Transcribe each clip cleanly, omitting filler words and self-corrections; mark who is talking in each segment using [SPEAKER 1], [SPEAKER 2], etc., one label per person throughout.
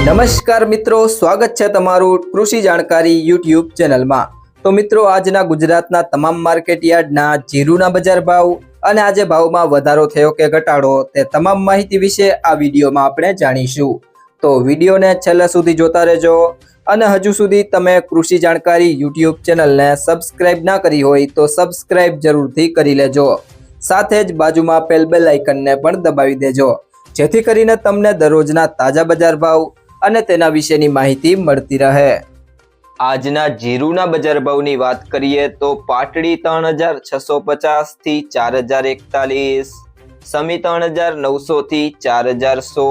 [SPEAKER 1] નમસ્કાર મિત્રો, સ્વાગત છે તમારું કૃષિ જાણકારી યુટ્યુબ ચેનલમાં। તો મિત્રો, આજના ગુજરાતના તમામ માર્કેટ યાર્ડના જીરુના બજાર ભાવ અને આજે ભાવમાં વધારો થયો કે ઘટાડો તે તમામ માહિતી વિશે આ વિડીયોમાં આપણે જાણીશું। તો વિડીયોને છેલ્લે સુધી જોતા રહેજો અને હજુ સુધી તમે કૃષિ જાણકારી યુટ્યુબ ચેનલને સબસ્ક્રાઇબ ના કરી હોય તો સબસ્ક્રાઇબ જરૂરથી કરી લેજો। સાથે જ બાજુમાં આપેલ બેલ આઇકનને પણ દબાવી દેજો, જેથી કરીને તમને દરરોજના તાજા બજાર ભાવ અને તેના વિશેની માહિતી મળતી રહે। આજના જીરુના બજાર ભાવની વાત કરીએ તો પાટડી 3650 થી 4041, સમી 3900 થી 4100,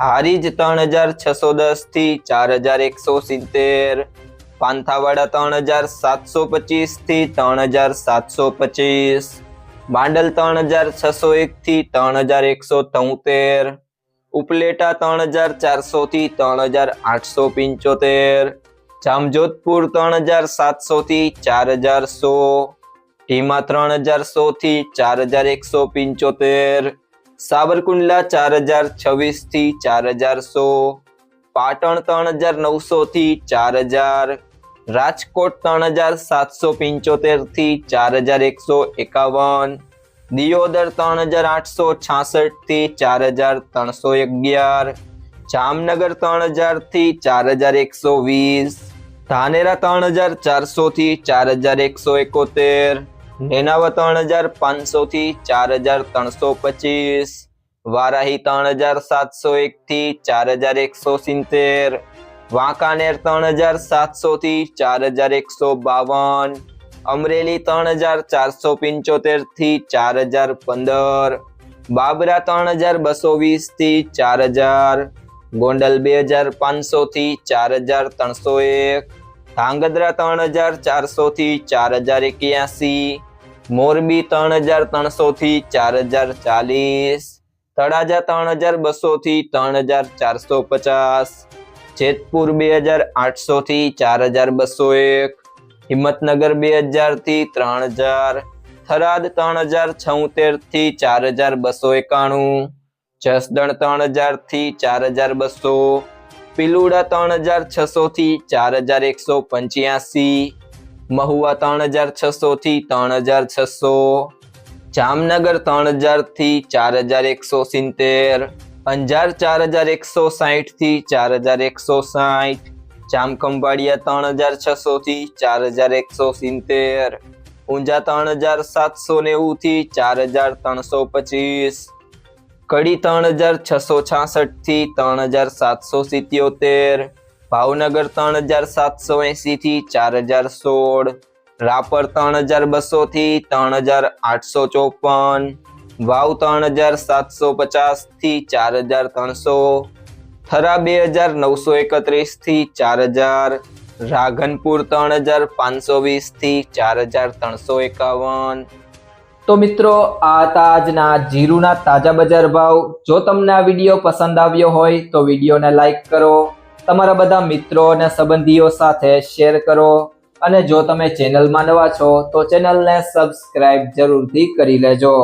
[SPEAKER 1] હારીજ 3610 થી 4170, પાંથાવાડા 3725 થી 3725, બાંડલ 3601 થી 3173, ઉપલેટા 3400 થી 3875, જામજોધપુર 3700 થી 4100, ઢીમા 3100 થી 4175, સાવરકુંડલા 4026 થી 4100, પાટણ 3900 થી 4000, રાજકોટ 3775 થી 4151, દિયોદર 3866 થી 4311, જામનગર 3000 થી 4120, ધાનેરા 3400 થી 4171, નેનાવા 3500 થી 4325, વારાહી 3701 થી 4170, વાંકાનેર 3700 થી 4152, અમરેલી 3475 થી 4015, બાબરા 3220 થી 4000, ગોંડલ 2500 થી 4301, ધાંગધ્રા 3400 થી 4081, મોરબી 3300 થી 4040, તળાજા 3200 થી 3450, જેતપુર 2800 થી 4201, હિંમતનગર 2000 થી 3000, થરાદ 3076 થી 4291, જસદણ 3000 થી 4200, પિલુડા 3600 થી 4185, મહુવા 3600 થી 3600, જામનગર 3000 થી 4170, અંજાર 4160 થી 4160, જામખંભાળિયા 3600 થી 4170, ઊંઝા 3790 થી 4325, કડી 3666 થી 3777, ભાવનગર 3780 થી 4016, રાપર 3200 થી 3854, વાવ 3750 થી 4300, થરા 2931 થી 4000, રાધનપુર 3520 થી 4351। તો મિત્રો, આ હતા આજના જીરુના તાજા બજાર ભાવ। જો તમને આ વિડીયો પસંદ આવ્યો હોય તો વિડીયોને લાઈક કરો, તમારા બધા મિત્રો અને સંબંધીઓ સાથે શેર કરો અને જો તમે ચેનલમાં નવા છો તો ચેનલને સબસ્ક્રાઇબ જરૂરથી કરી લેજો।